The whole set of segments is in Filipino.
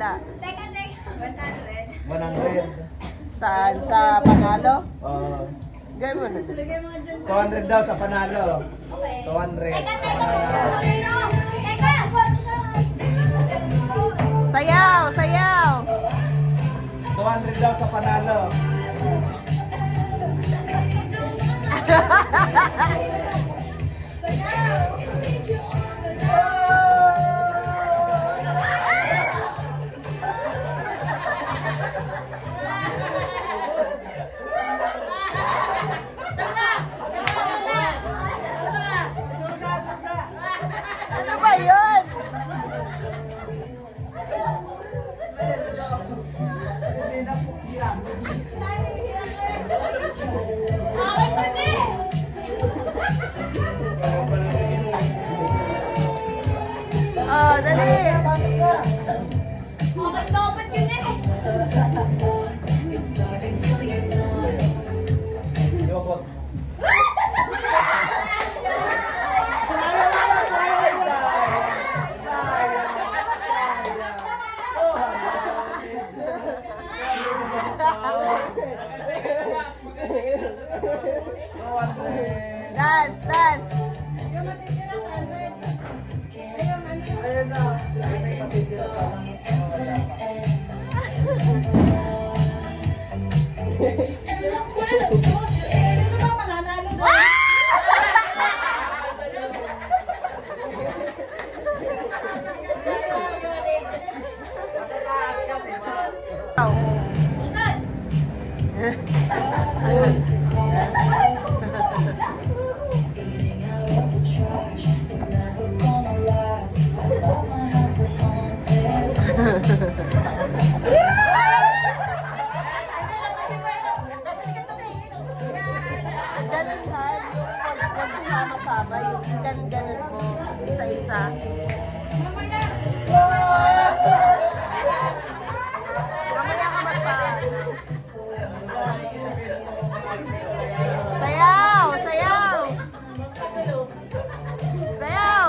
wala. Teka, 100. 100. Saan? Sa panalo? Oo. Gawin mo na. 200 daw sa panalo. Okay. 200. Teka, sa teka. panalo. Teka! Sayaw! Sayaw! 200 daw sa panalo. Ano ba yun? Okay, pwede! Oh, dali! Okay, dapat yun eh! Yoko. Dance! Dance! Ayun na. May pasisira pa. Ganun ha, yung pag sama-sama, yung ganun-ganun mo, isa-isa. Mamaya ka magpaano. Sayaw! Sayaw! Sayaw!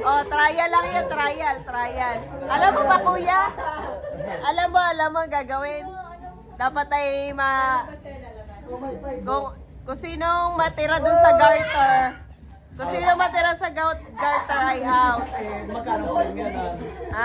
Oh, trial lang yun, trial. Alam mo ba, kuya? Alam mo ang gagawin. Dapat ay kung sinong matira dun sa garter. Kung sino matira sa garter ay out. Magkano pa yun yan?